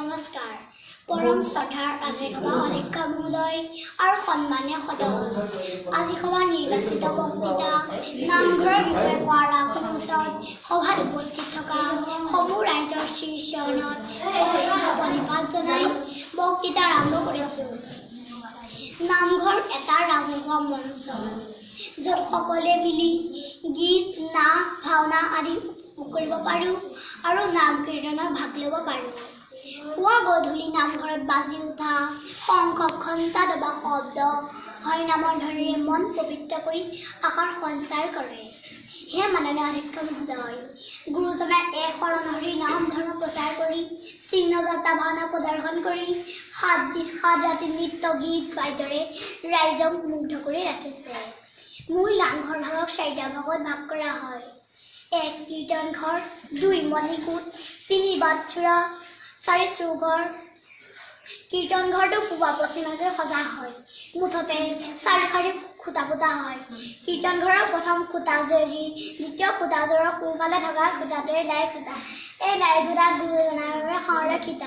নমস্কাৰ পৰম শ্ৰদ্ধাৰ ৰাজসভা অধ্যক্ষ মহোদয় আৰু সন্মানীয় সদন আজি সভাৰ নিৰ্বাচিত বক্তৃতা নামঘৰৰ বিষয়ে কোৱাৰ আগমুহূৰ্তত সভাত উপস্থিত থকা সমূহ ৰাইজৰ শ্ৰীচৰণত প্ৰণিপাত জনাই বক্তৃতা আৰম্ভ কৰিছোঁ। নামঘৰ এটা ৰাজহুৱা মঞ্চ য'ত সকলোৱে মিলি গীত নাট ভাওনা আদি কৰিব পাৰোঁ আৰু নাম কীৰ্তনত ভাগ ল'ব পাৰোঁ। পুৱা গধূলি নামঘৰত বাজি উঠা শংখ ঘণ্টা দবা শব্দ হৰিনামৰ ধ্বনিৰে মন পবিত্ৰ কৰি আশাৰ সঞ্চাৰ কৰে। হে মাননীয় অধ্যক্ষ মহোদয়, গুৰুজনাই এক শৰণ হৰি নাম ধৰ্ম প্ৰচাৰ কৰি চিহ্ন যাত্ৰা ভাওনা প্ৰদৰ্শন কৰি সাত ৰাতি নৃত্য গীত বাদ্যৰে ৰাইজক মুগ্ধ কৰি ৰাখিছে। মূল নামঘৰ ভাগক 4টা ভাগত ভাগ কৰা হয়। 1 কীৰ্তন ঘৰ, 2 মণিকূট, 3 বাটচুৰা, 4 চৌঘৰ। কীৰ্তন ঘৰটো পূবা পশ্চিমকৈ সজা হয়। মুঠতে 4 শাৰী খুঁটা পোতা হয়। কীৰ্তন ঘৰৰ প্ৰথম খুঁটাজোৰেদি দ্বিতীয় খুঁটাজোৰৰ সোঁফালে থকা খুঁটাটোৱে লাই খুঁটা। এই লাই খুঁটা গুৰুজনাৰ বাবে সংৰক্ষিত।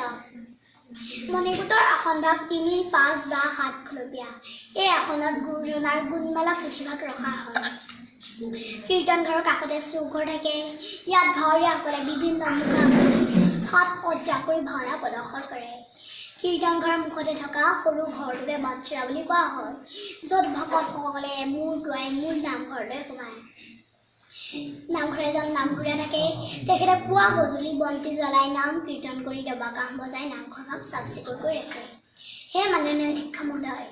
মণিকূটৰ আসনভাগ 3, 5 বা 7 খলপীয়া। এই আসনত গুৰুজনাৰ গুণমালা পুথিভাগ ৰখা হয়। কীৰ্তন ঘৰৰ কাষতে চৌঘৰ থাকে। ইয়াত ভাৱৰীয়াসকলে বিভিন্ন মুখা পুথি সাত সজ্জা কৰি ভাওনা প্ৰদৰ্শন কৰে। কীৰ্তন ঘৰৰ মুখতে থকা সৰু ঘৰটোকে বাটচুৰা বুলি কোৱা হয়, য'ত ভকতসকলে মূৰ দোৱাই মূল নামঘৰলৈ সোমায়। নামঘৰত এজন নামঘৰীয়া থাকে। তেখেতে পুৱা গধূলি বন্তি জ্বলাই নাম কীৰ্তন কৰি দবা কাঁহ বজাই নামঘৰ ভাগ চাফ চিকুণ কৰি ৰাখে। হে মাননীয় অধ্যক্ষ মহোদয়,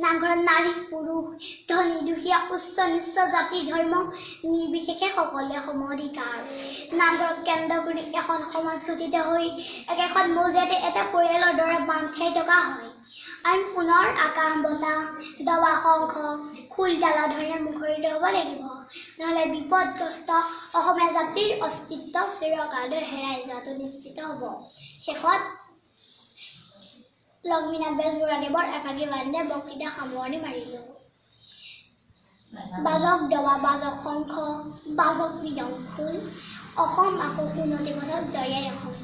নামঘৰত নাৰী পুৰুষ ধনী দুখীয়া উচ্চ নিচ্চ জাতি ধৰ্ম নিৰ্বিশেষে সকলোৱে সম অধিকাৰ। নামঘৰক কেন্দ্ৰ কৰি এখন সমাজ গঠিত হৈ একেখন মজিয়াতে এটা পৰিয়ালৰ দৰে বান্ধ খাই থকা হয়। আমি পুনৰ আকাশ বতাহ দবা শংখ খোলতালৰ ধৰণে মুখৰিত হ'ব লাগিব, নহ'লে বিপদগ্ৰস্ত অসমীয়া জাতিৰ অস্তিত্ব চিৰকাললৈ হেৰাই যোৱাটো নিশ্চিত হ'ব। শেষত লক্ষ্মীনাথ বেজবৰুৱাদেৱৰ এফাকি বাণীৰে বক্তৃতা সামৰণি মাৰিলোঁ। বাজক দবা বাজক শংখ বাজক মৃদং খোল, অসম আকৌ উন্নতি পথত জয়াই অসম।